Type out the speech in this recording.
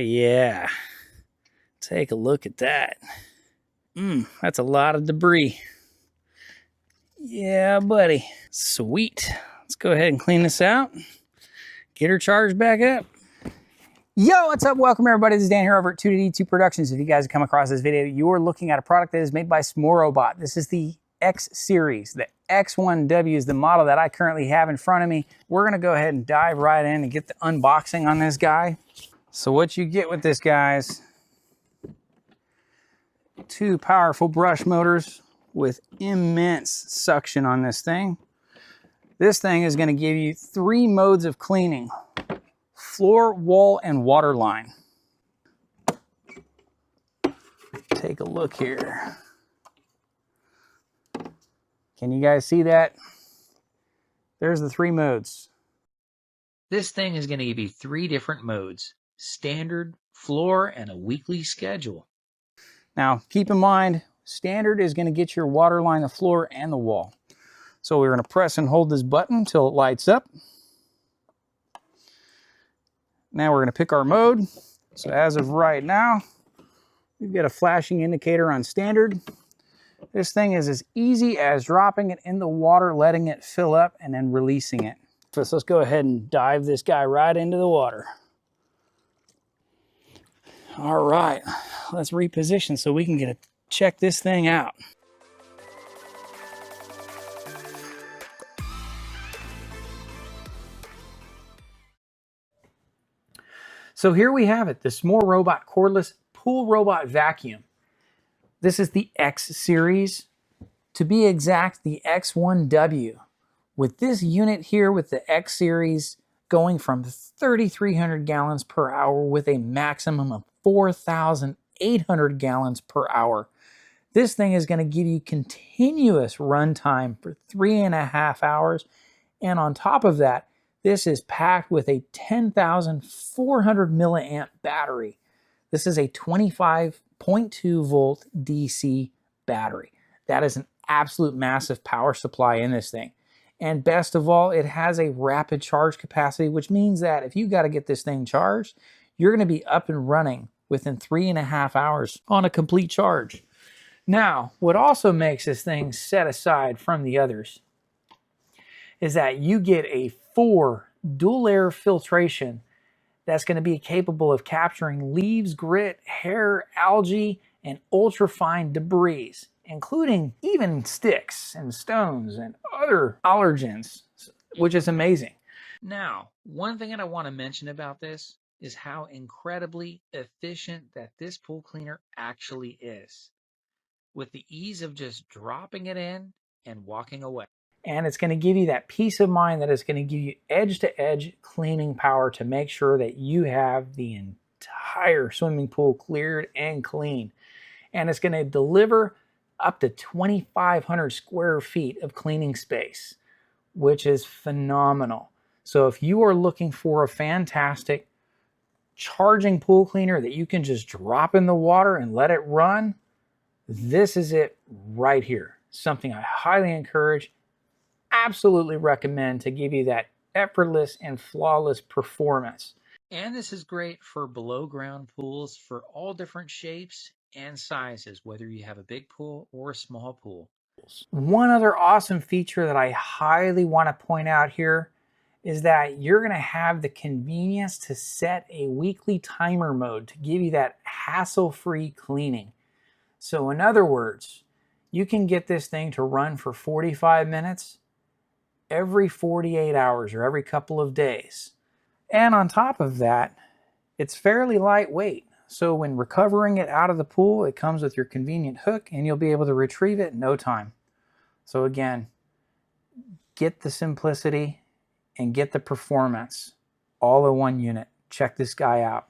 yeah. Take a look at that. That's a lot of debris. Yeah, buddy. Sweet. Let's go ahead and clean this out. Get her charged back up. Yo, what's up? Welcome everybody. This is Dan here over at 2D2 Productions. If you guys have come across this video, you're looking at a product that is made by SMOROBOT. This is the X series. The X1W is the model that I currently have in front of me. We're gonna go ahead and dive right in and get the unboxing on this guy. So what you get with this, guys, two powerful brush motors with immense suction on this thing. This thing is gonna give you 3 modes of cleaning: floor, wall, and water line. Take a look here. Can you guys see that? There's the 3 modes. This thing is going to give you 3 different modes: standard, floor, and a weekly schedule. Now, keep in mind, standard is going to get your water line, the floor, and the wall. So we're going to press and hold this button until it lights up. Now we're going to pick our mode. So as of right now, we've got a flashing indicator on standard. This thing is as easy as dropping it in the water, letting it fill up, and then releasing it. So let's go ahead and dive this guy right into the water. All right, let's reposition so we can check this thing out. So here we have it, the SMOROBOT Cordless Pool Robot Vacuum. This is the X series. To be exact, the X1W. With this unit here with the X series going from 3,300 gallons per hour with a maximum of 4,800 gallons per hour. This thing is going to give you continuous runtime for 3.5 hours. And on top of that, this is packed with a 10,400 milliamp battery. This is a 25.2 volt DC battery. That is an absolute massive power supply in this thing. And best of all, it has a rapid charge capacity, which means that if you got to get this thing charged, you're going to be up and running within 3.5 hours on a complete charge. Now, what also makes this thing set aside from the others is that you get a 4 dual layer filtration that's going to be capable of capturing leaves, grit, hair, algae, and ultrafine debris, including even sticks and stones and other allergens, which is amazing. Now, one thing that I want to mention about this is how incredibly efficient that this pool cleaner actually is, with the ease of just dropping it in and walking away. And it's going to give you that peace of mind that it's going to give you edge-to-edge cleaning power to make sure that you have the entire swimming pool cleared and clean. And it's going to deliver up to 2,500 square feet of cleaning space, which is phenomenal. So if you are looking for a fantastic charging pool cleaner that you can just drop in the water and let it run, this is it right here. Something I highly encourage, absolutely recommend to give you that effortless and flawless performance. And this is great for below ground pools for all different shapes and sizes, whether you have a big pool or a small pool. One other awesome feature that I highly want to point out here is that you're going to have the convenience to set a weekly timer mode to give you that hassle-free cleaning. So in other words, you can get this thing to run for 45 minutes every 48 hours or every couple of days. And on top of that, it's fairly lightweight. So when recovering it out of the pool, it comes with your convenient hook and you'll be able to retrieve it in no time. So again, get the simplicity and get the performance all in one unit. Check this guy out.